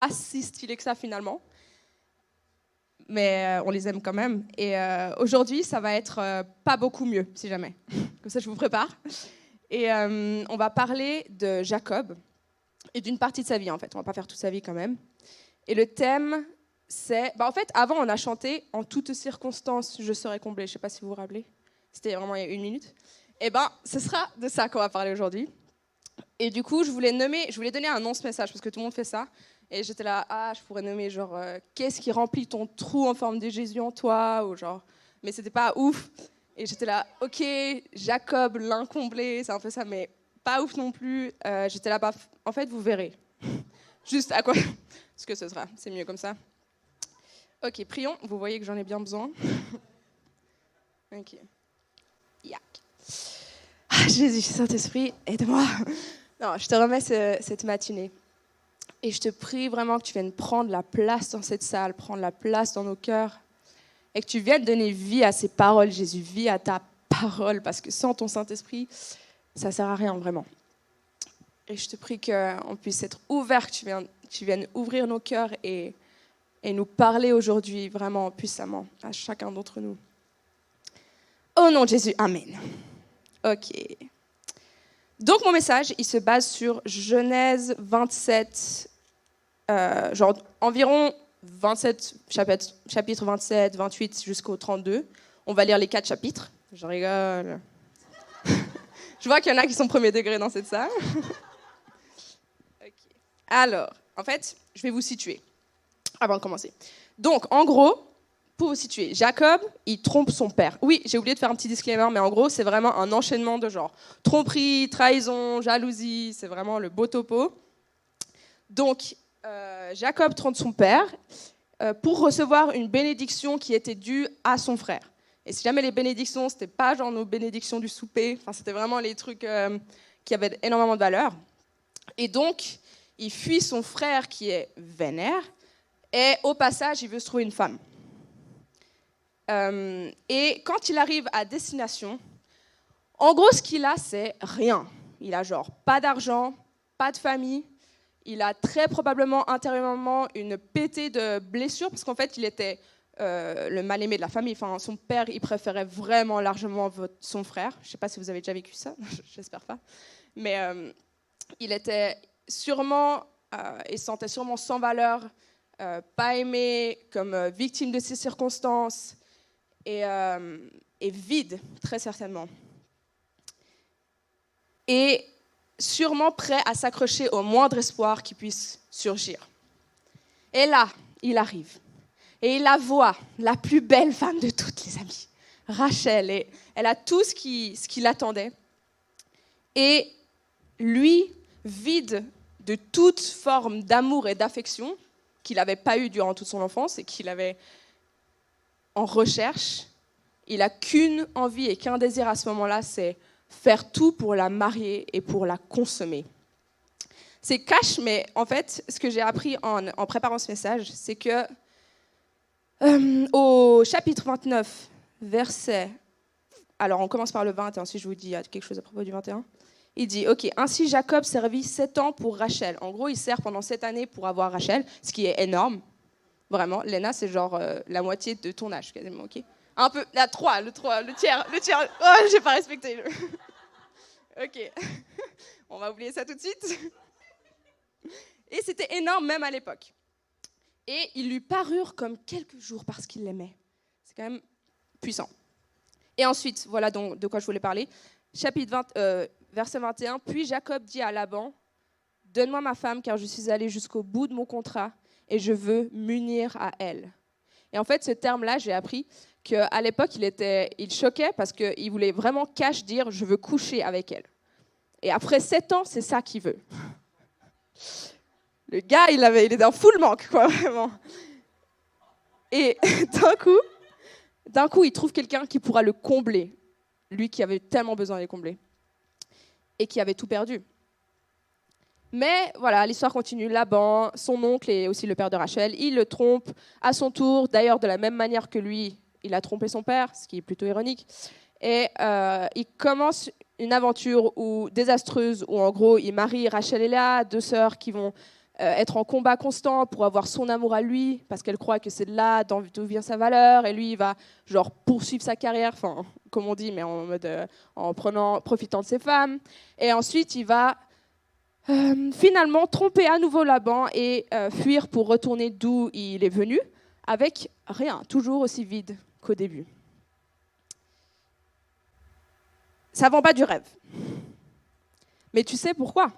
pas si stylés que ça finalement, mais on les aime quand même. Et aujourd'hui, ça va être pas beaucoup mieux, si jamais. Comme ça, je vous prépare. Et on va parler de Jacob et d'une partie de sa vie, en fait. On va pas faire toute sa vie quand même. Et le thème, c'est... en fait, avant, on a chanté « En toutes circonstances, je serai comblé ». Je sais pas si vous vous rappelez. C'était vraiment il y a 1 minute. Et ce sera de ça qu'on va parler aujourd'hui. Et du coup, je voulais donner un nom ce message, parce que tout le monde fait ça. Et j'étais là, je pourrais nommer genre, qu'est-ce qui remplit ton trou en forme de Jésus en toi, ou genre, mais c'était pas ouf. Et j'étais là, ok, Jacob, l'incomblé, c'est un peu ça, mais pas ouf non plus. J'étais là, en fait, vous verrez. Juste à quoi ce que ce sera, c'est mieux comme ça. Ok, prions, vous voyez que j'en ai bien besoin. Ok. Yak. Jésus, Saint-Esprit, aide-moi. Non, je te remets cette matinée. Et je te prie vraiment que tu viennes prendre la place dans cette salle, prendre la place dans nos cœurs. Et que tu viennes donner vie à ces paroles, Jésus, vie à ta parole. Parce que sans ton Saint-Esprit, ça ne sert à rien vraiment. Et je te prie qu'on puisse être ouvert, que tu viennes ouvrir nos cœurs et nous parler aujourd'hui vraiment puissamment à chacun d'entre nous. Au nom de Jésus, Amen. Ok. Donc mon message, il se base sur Genèse 27, genre environ 27 chapitres 27, 28 jusqu'au 32. On va lire les 4 chapitres. Je rigole. Je vois qu'il y en a qui sont premier degré dans cette salle. Okay. Alors, en fait, je vais vous situer avant de commencer. Donc, en gros, pour vous situer, Jacob, il trompe son père. Oui, j'ai oublié de faire un petit disclaimer, mais en gros, c'est vraiment un enchaînement de genre tromperie, trahison, jalousie, c'est vraiment le beau topo. Donc, Jacob trompe son père pour recevoir une bénédiction qui était due à son frère. Et si jamais les bénédictions, c'était pas genre nos bénédictions du souper, enfin, c'était vraiment les trucs qui avaient énormément de valeur. Et donc, il fuit son frère qui est vénère, et au passage, il veut se trouver une femme. Et quand il arrive à destination, en gros, ce qu'il a, c'est rien. Il a genre pas d'argent, pas de famille. Il a très probablement intérieurement une pétée de blessures, parce qu'en fait, il était le mal-aimé de la famille. Enfin, son père, il préférait vraiment largement son frère. Je ne sais pas si vous avez déjà vécu ça, j'espère pas. Mais il était sûrement, il se sentait sûrement sans valeur, pas aimé, comme victime de ses circonstances. Et vide, très certainement. Et sûrement prêt à s'accrocher au moindre espoir qui puisse surgir. Et là, il arrive. Et il la voit, la plus belle femme de toutes, les amis. Rachel. Et elle a tout ce qui l'attendait. Et lui, vide de toute forme d'amour et d'affection qu'il n'avait pas eu durant toute son enfance et qu'il avait en recherche, il n'a qu'une envie et qu'un désir à ce moment-là, c'est faire tout pour la marier et pour la consommer. C'est cash, mais en fait, ce que j'ai appris en préparant ce message, c'est que au chapitre 29, verset... Alors, on commence par le 20, et ensuite je vous dis quelque chose à propos du 21. Il dit, ok, ainsi Jacob servit 7 ans pour Rachel. En gros, il sert pendant 7 années pour avoir Rachel, ce qui est énorme. Vraiment, Léna, c'est genre la moitié de ton âge, quasiment, ok? Un peu, la 3, le tiers. Oh, j'ai pas respecté. Ok, on va oublier ça tout de suite. Et c'était énorme même à l'époque. Et ils lui parurent comme quelques jours parce qu'il l'aimait. C'est quand même puissant. Et ensuite, voilà donc de quoi je voulais parler. Chapitre 20, verset 21. Puis Jacob dit à Laban, « Donne-moi ma femme car je suis allé jusqu'au bout de mon contrat et je veux m'unir à elle. » Et en fait, ce terme-là, j'ai appris qu'à l'époque, il choquait parce qu'il voulait vraiment cash dire « je veux coucher avec elle ». Et après 7 ans, c'est ça qu'il veut. Le gars, il était en full manque, quoi, vraiment. Et d'un coup, il trouve quelqu'un qui pourra le combler. Lui qui avait tellement besoin de les combler. Et qui avait tout perdu. Mais voilà, l'histoire continue. Laban, son oncle et aussi le père de Rachel, il le trompe à son tour, d'ailleurs de la même manière que lui, il a trompé son père, ce qui est plutôt ironique. Et il commence une aventure désastreuse où en gros, il marie Rachel et Léa, 2 sœurs qui vont être en combat constant pour avoir son amour à lui, parce qu'elle croit que c'est de là d'où vient sa valeur, et lui, il va genre poursuivre sa carrière, enfin, comme on dit, mais en mode profitant de ses femmes. Et ensuite, il va finalement tromper à nouveau Laban et fuir pour retourner d'où il est venu, avec rien, toujours aussi vide qu'au début. Ça vend pas du rêve. Mais tu sais pourquoi ?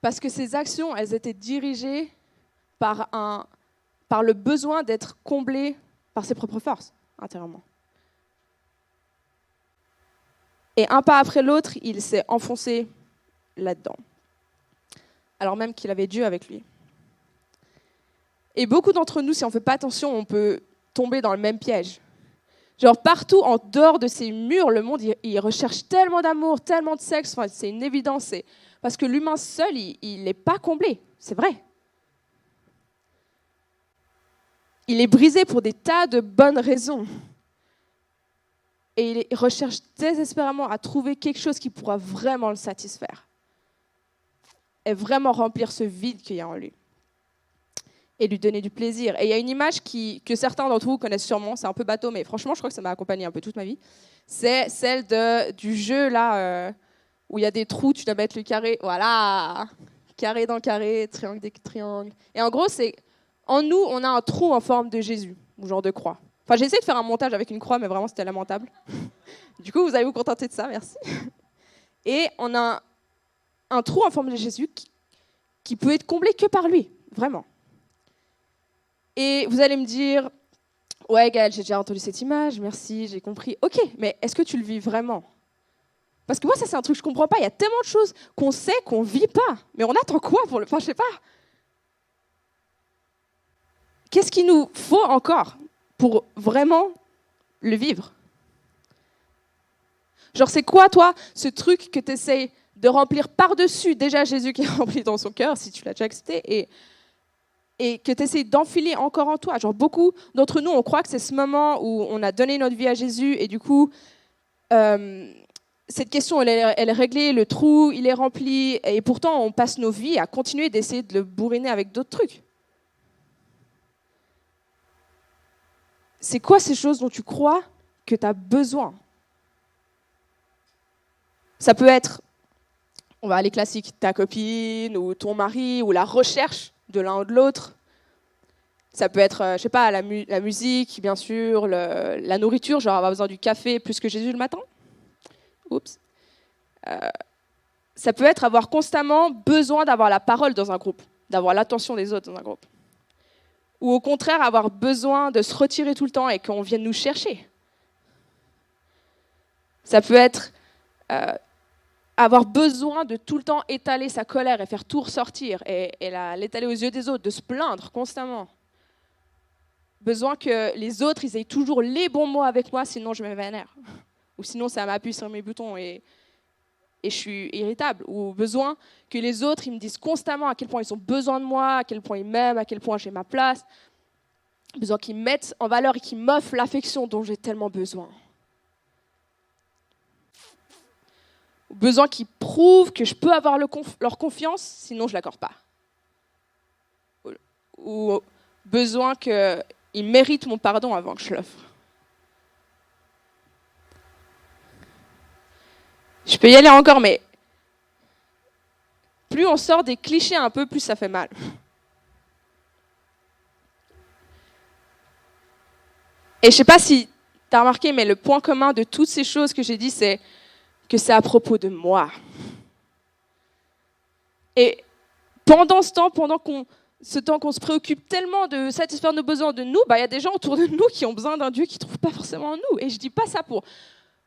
Parce que ces actions, elles étaient dirigées par le besoin d'être comblées par ses propres forces, intérieurement. Et un pas après l'autre, il s'est enfoncé là-dedans. Alors même qu'il avait Dieu avec lui. Et beaucoup d'entre nous, si on ne fait pas attention, on peut tomber dans le même piège. Genre partout en dehors de ces murs, le monde, il recherche tellement d'amour, tellement de sexe, enfin, c'est une évidence. Parce que l'humain seul, il n'est pas comblé, c'est vrai. Il est brisé pour des tas de bonnes raisons. Et il recherche désespérément à trouver quelque chose qui pourra vraiment le satisfaire. Et vraiment remplir ce vide qu'il y a en lui. Et lui donner du plaisir. Et il y a une image que certains d'entre vous connaissent sûrement, c'est un peu bateau, mais franchement, je crois que ça m'a accompagnée un peu toute ma vie. C'est celle du jeu, là, où il y a des trous, tu dois mettre le carré, voilà, carré dans carré, triangle des triangles. Et en gros, en nous, on a un trou en forme de Jésus, ou genre de croix. Enfin, j'ai essayé de faire un montage avec une croix, mais vraiment, c'était lamentable. Du coup, vous allez vous contenter de ça, merci. Et on a un trou en forme de Jésus qui peut être comblé que par lui, vraiment. Et vous allez me dire, ouais Gaëlle, j'ai déjà entendu cette image, merci, j'ai compris. Ok, mais est-ce que tu le vis vraiment ? Parce que moi, ça c'est un truc que je ne comprends pas. Il y a tellement de choses qu'on sait qu'on ne vit pas. Mais on attend quoi pour le... Enfin, je sais pas. Qu'est-ce qu'il nous faut encore pour vraiment le vivre ? Genre, c'est quoi, toi, ce truc que tu essaies de remplir par-dessus déjà Jésus qui est rempli dans son cœur, si tu l'as déjà accepté, et que tu essaies d'enfiler encore en toi. Genre, beaucoup d'entre nous, on croit que c'est ce moment où on a donné notre vie à Jésus, et du coup, cette question, elle est réglée, le trou, il est rempli, et pourtant, on passe nos vies à continuer d'essayer de le bourriner avec d'autres trucs. C'est quoi ces choses dont tu crois que tu as besoin ? Ça peut être, on va aller classique, ta copine, ou ton mari, ou la recherche de l'un ou de l'autre. Ça peut être, je sais pas, la musique, bien sûr, la nourriture, genre avoir besoin du café plus que Jésus le matin. Oups. Ça peut être avoir constamment besoin d'avoir la parole dans un groupe, d'avoir l'attention des autres dans un groupe. Ou au contraire, avoir besoin de se retirer tout le temps et qu'on vienne nous chercher. Ça peut être avoir besoin de tout le temps étaler sa colère et faire tout ressortir et l'étaler aux yeux des autres, de se plaindre constamment. Besoin que les autres, ils aient toujours les bons mots avec moi, sinon je me vénère. Ou sinon ça m'appuie sur mes boutons et je suis irritable. Ou besoin que les autres, ils me disent constamment à quel point ils ont besoin de moi, à quel point ils m'aiment, à quel point j'ai ma place. Besoin qu'ils me mettent en valeur et qu'ils m'offrent l'affection dont j'ai tellement besoin. Besoin qu'ils prouvent que je peux avoir leur confiance, sinon je ne l'accorde pas. Ou besoin qu'ils méritent mon pardon avant que je l'offre. Je peux y aller encore, mais plus on sort des clichés un peu, plus ça fait mal. Et je ne sais pas si tu as remarqué, mais le point commun de toutes ces choses que j'ai dit, c'est que c'est à propos de moi. Et pendant ce temps, qu'on se préoccupe tellement de satisfaire nos besoins de nous, y a des gens autour de nous qui ont besoin d'un Dieu qu'ils ne trouvent pas forcément en nous. Et je ne dis pas ça pour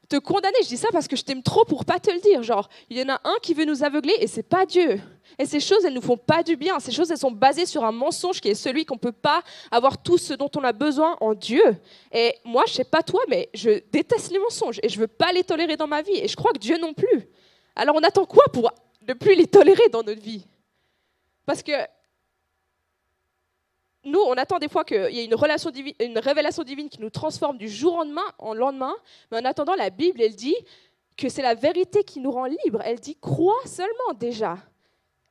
te condamner, je dis ça parce que je t'aime trop pour pas te le dire. Genre, il y en a un qui veut nous aveugler et c'est pas Dieu. Et ces choses, elles nous font pas du bien. Ces choses, elles sont basées sur un mensonge qui est celui qu'on peut pas avoir tout ce dont on a besoin en Dieu. Et moi, je sais pas toi, mais je déteste les mensonges et je veux pas les tolérer dans ma vie. Et je crois que Dieu non plus. Alors on attend quoi pour ne plus les tolérer dans notre vie ? Parce que nous, on attend des fois qu'il y ait une révélation divine qui nous transforme du jour au lendemain, mais en attendant, la Bible, elle dit que c'est la vérité qui nous rend libres. Elle dit « crois seulement déjà ».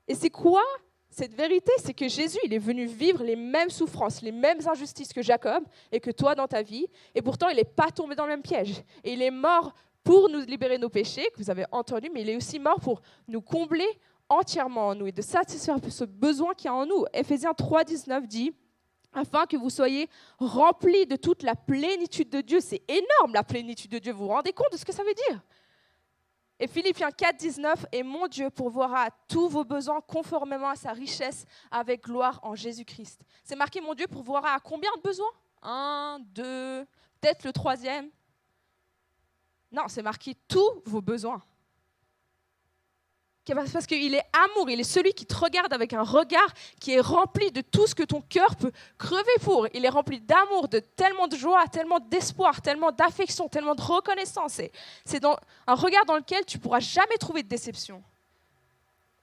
Et c'est quoi Cette vérité, c'est que Jésus, il est venu vivre les mêmes souffrances, les mêmes injustices que Jacob et que toi dans ta vie. Et pourtant, il n'est pas tombé dans le même piège. Et il est mort pour nous libérer de nos péchés, que vous avez entendu, mais il est aussi mort pour nous combler entièrement en nous et de satisfaire ce besoin qu'il y a en nous. Éphésiens 3,19 dit « Afin que vous soyez remplis de toute la plénitude de Dieu ». C'est énorme, la plénitude de Dieu. Vous vous rendez compte de ce que ça veut dire ? Et Philippiens 4,19 « Et mon Dieu pourvoira à tous vos besoins conformément à sa richesse avec gloire en Jésus-Christ ». C'est marqué « Mon Dieu pourvoira à combien de besoins ? 1, 2, peut-être le 3e. Non, c'est marqué « tous vos besoins ». Parce qu'il est amour, il est celui qui te regarde avec un regard qui est rempli de tout ce que ton cœur peut crever pour. Il est rempli d'amour, de tellement de joie, tellement d'espoir, tellement d'affection, tellement de reconnaissance. C'est un regard dans lequel tu ne pourras jamais trouver de déception.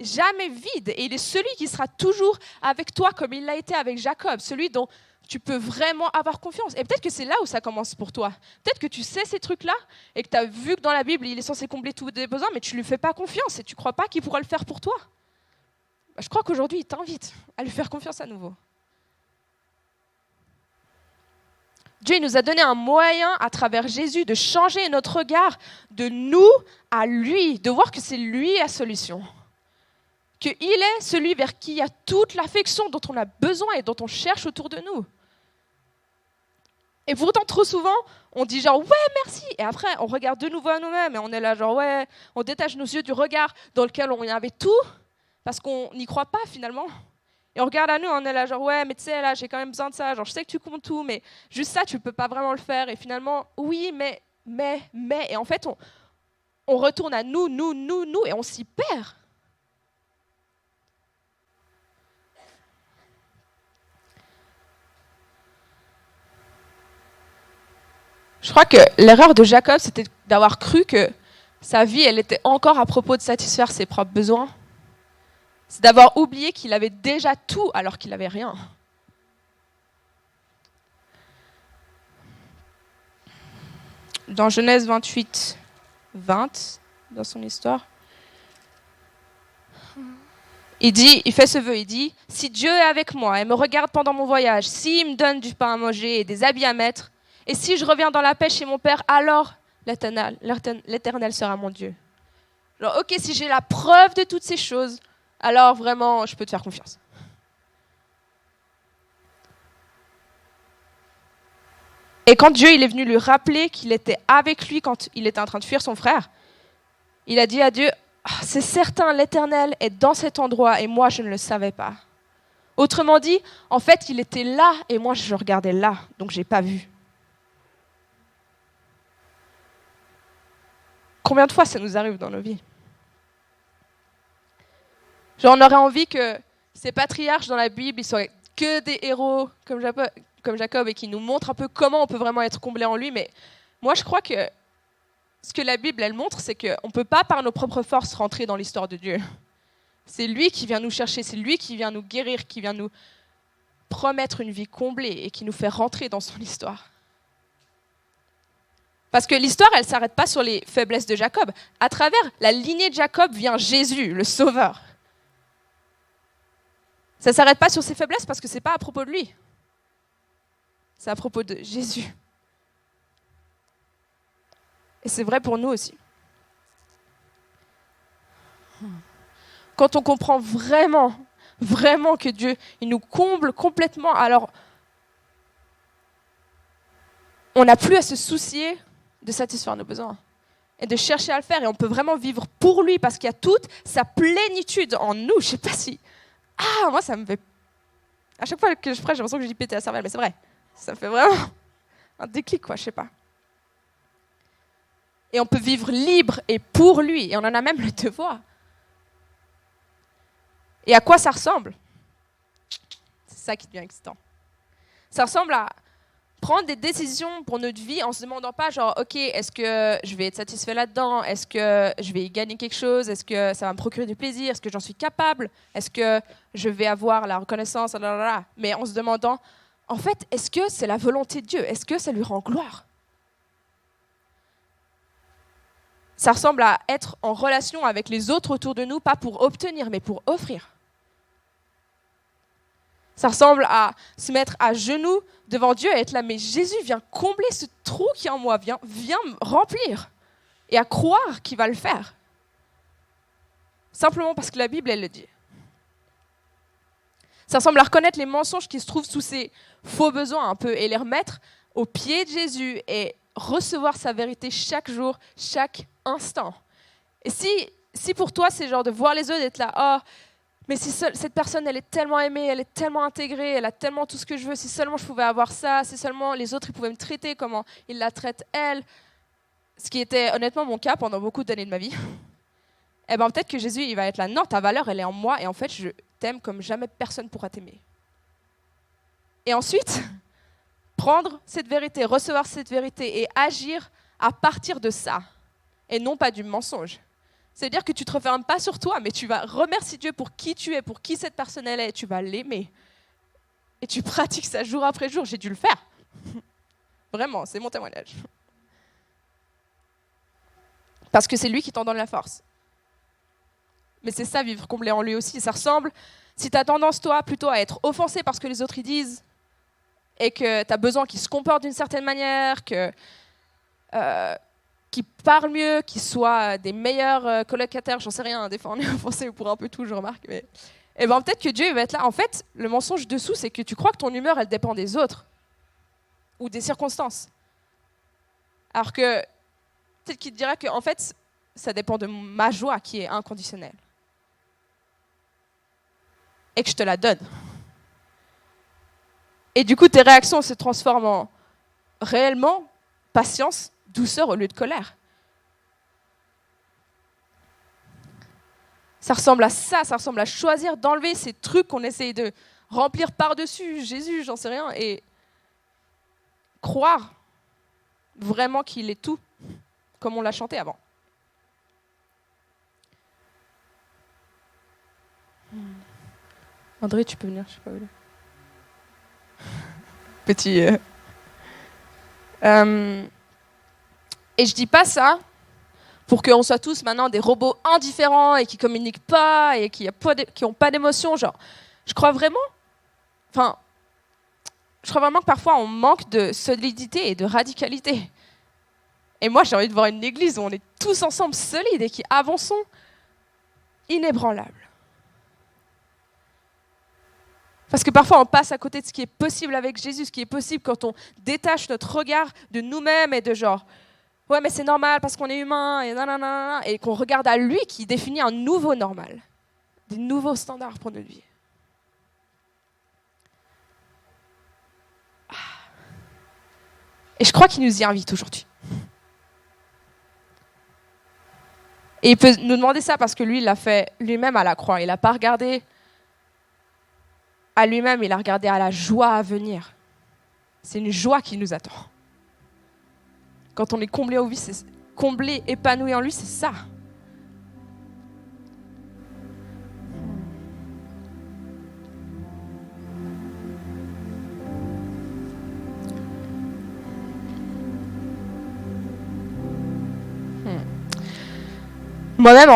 Jamais vide. Et il est celui qui sera toujours avec toi comme il l'a été avec Jacob, celui dont tu peux vraiment avoir confiance. Et peut-être que c'est là où ça commence pour toi. Peut-être que tu sais ces trucs-là et que tu as vu que dans la Bible, il est censé combler tous tes besoins, mais tu ne lui fais pas confiance et tu ne crois pas qu'il pourra le faire pour toi. Je crois qu'aujourd'hui, il t'invite à lui faire confiance à nouveau. Dieu il nous a donné un moyen à travers Jésus de changer notre regard de nous à lui, de voir que c'est lui la solution. Qu'il est celui vers qui il y a toute l'affection dont on a besoin et dont on cherche autour de nous. Et pourtant, trop souvent, on dit genre « ouais, merci ». Et après, on regarde de nouveau à nous-mêmes et on est là genre « ouais ». On détache nos yeux du regard dans lequel on y avait tout parce qu'on n'y croit pas finalement. Et on regarde à nous, on est là genre « ouais, mais tu sais, là, j'ai quand même besoin de ça. Genre, je sais que tu comptes tout, mais juste ça, tu ne peux pas vraiment le faire. » Et finalement, oui, mais. Et en fait, on retourne à nous, et on s'y perd. Je crois que l'erreur de Jacob, c'était d'avoir cru que sa vie, elle était encore à propos de satisfaire ses propres besoins. C'est d'avoir oublié qu'il avait déjà tout alors qu'il n'avait rien. Dans Genèse 28, 20, dans son histoire, il fait ce vœu, il dit « Si Dieu est avec moi et me regarde pendant mon voyage, s'il me donne du pain à manger et des habits à mettre, et si je reviens dans la paix chez mon Père, alors l'Éternel sera mon Dieu. » Genre, ok, si j'ai la preuve de toutes ces choses, alors vraiment, je peux te faire confiance. Et quand Dieu il est venu lui rappeler qu'il était avec lui quand il était en train de fuir son frère, il a dit à Dieu, « C'est certain, l'Éternel est dans cet endroit et moi, je ne le savais pas. » Autrement dit, en fait, il était là et moi, je regardais là, donc je n'ai pas vu. Combien de fois ça nous arrive dans nos vies ? Genre, on aurait envie que ces patriarches dans la Bible, ils soient que des héros comme Jacob et qui nous montrent un peu comment on peut vraiment être comblé en lui. Mais moi, je crois que ce que la Bible, elle montre, c'est qu'on ne peut pas par nos propres forces rentrer dans l'histoire de Dieu. C'est lui qui vient nous chercher, c'est lui qui vient nous guérir, qui vient nous promettre une vie comblée et qui nous fait rentrer dans son histoire. Parce que l'histoire, elle ne s'arrête pas sur les faiblesses de Jacob. À travers la lignée de Jacob vient Jésus, le Sauveur. Ça ne s'arrête pas sur ses faiblesses parce que ce n'est pas à propos de lui. C'est à propos de Jésus. Et c'est vrai pour nous aussi. Quand on comprend vraiment que Dieu, il nous comble complètement, alors on n'a plus à se soucier de satisfaire nos besoins et de chercher à le faire. Et on peut vraiment vivre pour lui parce qu'il y a toute sa plénitude en nous. Je ne sais pas si... moi, ça me fait... À chaque fois que je prêche, j'ai l'impression que je dis péter la cervelle, mais c'est vrai. Ça me fait vraiment un déclic, quoi, je sais pas. Et on peut vivre libre et pour lui. Et on en a même le devoir. Et à quoi ça ressemble ? C'est ça qui devient excitant. Ça ressemble à prendre des décisions pour notre vie en se demandant pas genre, ok, est-ce que je vais être satisfait là-dedans ? Est-ce que je vais y gagner quelque chose ? Est-ce que ça va me procurer du plaisir ? Est-ce que j'en suis capable ? Est-ce que je vais avoir la reconnaissance ? Mais en se demandant, en fait, est-ce que c'est la volonté de Dieu ? Est-ce que ça lui rend gloire ? Ça ressemble à être en relation avec les autres autour de nous, pas pour obtenir, mais pour offrir. Ça ressemble à se mettre à genoux devant Dieu et être là, mais Jésus vient combler ce trou qui est en moi, viens me remplir. Et à croire qu'il va le faire. Simplement parce que la Bible, elle le dit. Ça ressemble à reconnaître les mensonges qui se trouvent sous ces faux besoins un peu et les remettre aux pieds de Jésus et recevoir sa vérité chaque jour, chaque instant. Et si pour toi, c'est genre de voir les autres et d'être là, oh, mais si cette personne, elle est tellement aimée, elle est tellement intégrée, elle a tellement tout ce que je veux, si seulement je pouvais avoir ça, si seulement les autres ils pouvaient me traiter comment ils la traitent elle, ce qui était honnêtement mon cas pendant beaucoup d'années de ma vie, eh ben peut-être que Jésus, il va être là, non, ta valeur, elle est en moi, et en fait, je t'aime comme jamais personne pourra t'aimer. Et ensuite, prendre cette vérité, recevoir cette vérité et agir à partir de ça, et non pas du mensonge. C'est-à-dire que tu ne te refermes pas sur toi, mais tu vas remercier Dieu pour qui tu es, pour qui cette personne elle est, et tu vas l'aimer. Et tu pratiques ça jour après jour, j'ai dû le faire. Vraiment, c'est mon témoignage. Parce que c'est lui qui t'en donne la force. Mais c'est ça, vivre comblé en lui aussi. Ça ressemble, si tu as tendance, toi, plutôt à être offensé par ce que les autres y disent, et que tu as besoin qu'ils se comportent d'une certaine manière, qu'ils parlent mieux, qu'ils soient des meilleurs colocataires, j'en sais rien, des fois on est offensé pour un peu tout, je remarque. Mais... Et ben peut-être que Dieu va être là. En fait, le mensonge dessous, c'est que tu crois que ton humeur, elle dépend des autres, ou des circonstances. Alors que, peut-être qu'il te dira que, en fait, ça dépend de ma joie qui est inconditionnelle. Et que je te la donne. Et du coup, tes réactions se transforment en réellement patience, douceur au lieu de colère. Ça ressemble à ça ressemble à choisir d'enlever ces trucs qu'on essaye de remplir par-dessus Jésus, j'en sais rien, et croire vraiment qu'il est tout, comme on l'a chanté avant. André, tu peux venir, je sais pas où il est. Petit. Et je dis pas ça pour qu'on soit tous maintenant des robots indifférents et qui communiquent pas et qui ont pas d'émotion. Genre, je crois vraiment que parfois on manque de solidité et de radicalité. Et moi, j'ai envie de voir une église où on est tous ensemble solides et qui avançons inébranlables. Parce que parfois, on passe à côté de ce qui est possible avec Jésus, ce qui est possible quand on détache notre regard de nous-mêmes et de genre, ouais, mais c'est normal parce qu'on est humain, et nanana, et qu'on regarde à lui qui définit un nouveau normal, des nouveaux standards pour notre vie. Et je crois qu'il nous y invite aujourd'hui. Et il peut nous demander ça parce que lui, il l'a fait lui-même à la croix. Il n'a pas regardé à lui-même, il a regardé à la joie à venir. C'est une joie qui nous attend. Quand on est comblé en vie, c'est comblé, épanoui en lui, c'est ça. Moi-même,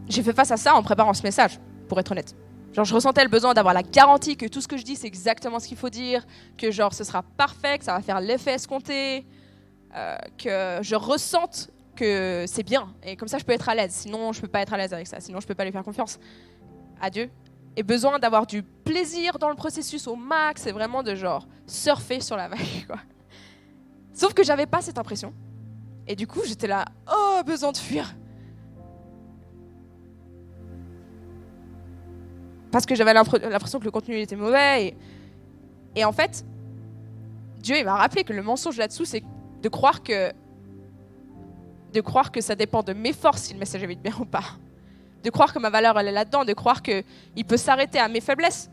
j'ai fait face à ça en préparant ce message, pour être honnête. Genre, je ressentais le besoin d'avoir la garantie que tout ce que je dis, c'est exactement ce qu'il faut dire, que genre, ce sera parfait, que ça va faire l'effet escompté, que je ressente que c'est bien. Et comme ça, je peux être à l'aise. Sinon, je peux pas être à l'aise avec ça. Sinon, je peux pas lui faire confiance à Dieu. Et besoin d'avoir du plaisir dans le processus au max, c'est vraiment de genre surfer sur la vague, quoi. Sauf que j'avais pas cette impression. Et du coup, j'étais là, oh, besoin de fuir. Parce que j'avais l'impression que le contenu était mauvais. Et en fait, Dieu il m'a rappelé que le mensonge là-dessous, c'est de croire que ça dépend de mes forces si le message est bien ou pas. De croire que ma valeur, elle est là-dedans. De croire qu'il peut s'arrêter à mes faiblesses.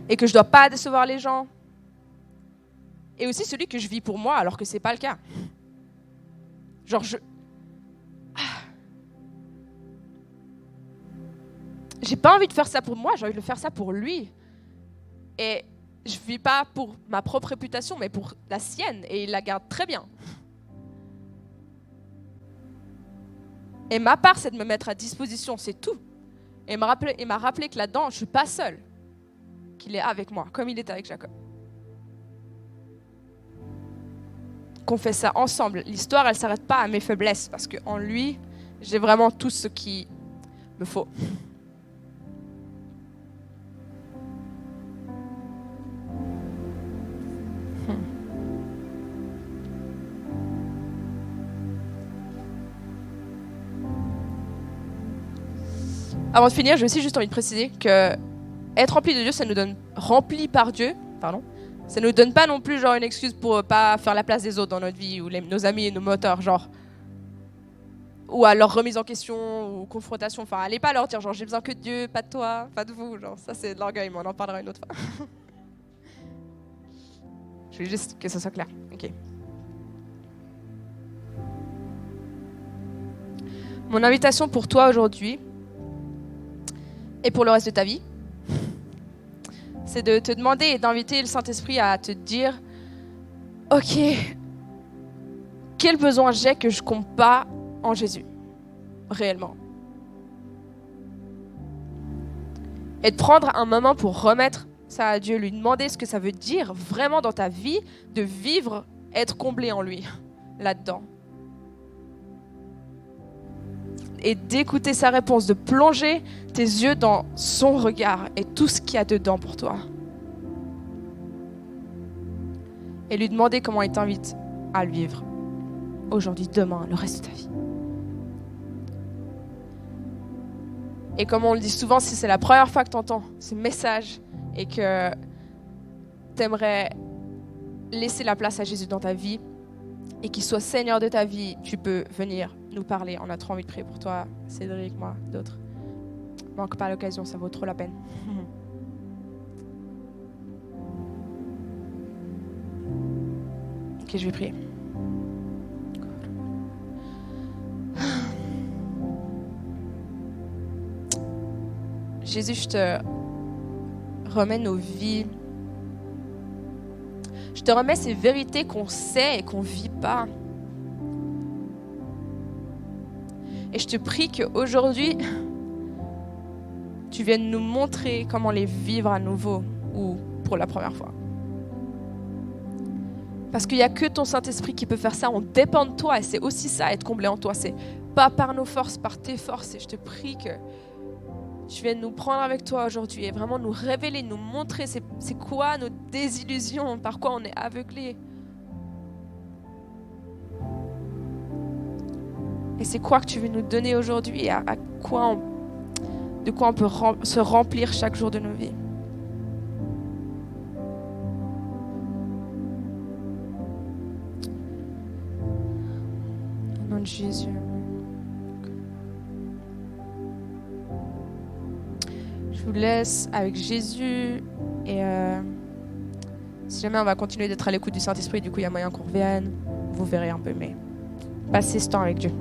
Et que je ne dois pas décevoir les gens. Et aussi celui que je vis pour moi alors que ce n'est pas le cas. Genre, j'ai pas envie de faire ça pour moi, j'ai envie de faire ça pour lui. Et je vis pas pour ma propre réputation, mais pour la sienne. Et il la garde très bien. Et ma part, c'est de me mettre à disposition, c'est tout. Et il m'a rappelé que là-dedans, je ne suis pas seule, qu'il est avec moi, comme il était avec Jacob. Qu'on fait ça ensemble. L'histoire, elle ne s'arrête pas à mes faiblesses, parce qu'en lui, j'ai vraiment tout ce qu'il me faut. Avant de finir, j'ai aussi juste envie de préciser que être rempli de Dieu, ça nous donne rempli par Dieu, pardon. Ça nous donne pas non plus genre une excuse pour pas faire la place des autres dans notre vie ou nos amis et nos moteurs, genre ou à leur remise en question ou confrontation. Enfin, allez pas leur dire genre j'ai besoin que de Dieu, pas de toi, pas de vous. Genre ça c'est de l'orgueil, mais on en parlera une autre fois. Je veux juste que ça soit clair. Ok. Mon invitation pour toi aujourd'hui et pour le reste de ta vie, c'est de te demander et d'inviter le Saint-Esprit à te dire « Ok, quel besoin j'ai que je ne compte pas en Jésus, réellement ?» Et de prendre un moment pour remettre ça à Dieu, lui demander ce que ça veut dire vraiment dans ta vie, de vivre, être comblé en lui, là-dedans. Et d'écouter sa réponse, de plonger tes yeux dans son regard et tout ce qu'il y a dedans pour toi. Et lui demander comment il t'invite à le vivre aujourd'hui, demain, le reste de ta vie. Et comme on le dit souvent, si c'est la première fois que tu entends ce message et que tu aimerais laisser la place à Jésus dans ta vie et qu'il soit Seigneur de ta vie, tu peux venir nous parler. On a trop envie de prier pour toi, Cédric, moi, d'autres. Manque pas l'occasion, ça vaut trop la peine. Ok, je vais prier. Jésus, je te remets nos vies. Je te remets ces vérités qu'on sait et qu'on ne vit pas. Et je te prie qu'aujourd'hui, tu viennes nous montrer comment les vivre à nouveau ou pour la première fois. Parce qu'il n'y a que ton Saint-Esprit qui peut faire ça. On dépend de toi et c'est aussi ça, être comblé en toi. C'est pas par nos forces, par tes forces. Et je te prie que tu viennes nous prendre avec toi aujourd'hui et vraiment nous révéler, nous montrer c'est quoi nos désillusions, par quoi on est aveuglé. Et c'est quoi que tu veux nous donner aujourd'hui et de quoi on peut se remplir chaque jour de nos vies. Au nom de Jésus. Je vous laisse avec Jésus et si jamais on va continuer d'être à l'écoute du Saint-Esprit, du coup il y a moyen qu'on revienne, vous verrez un peu, mais passez ce temps avec Dieu.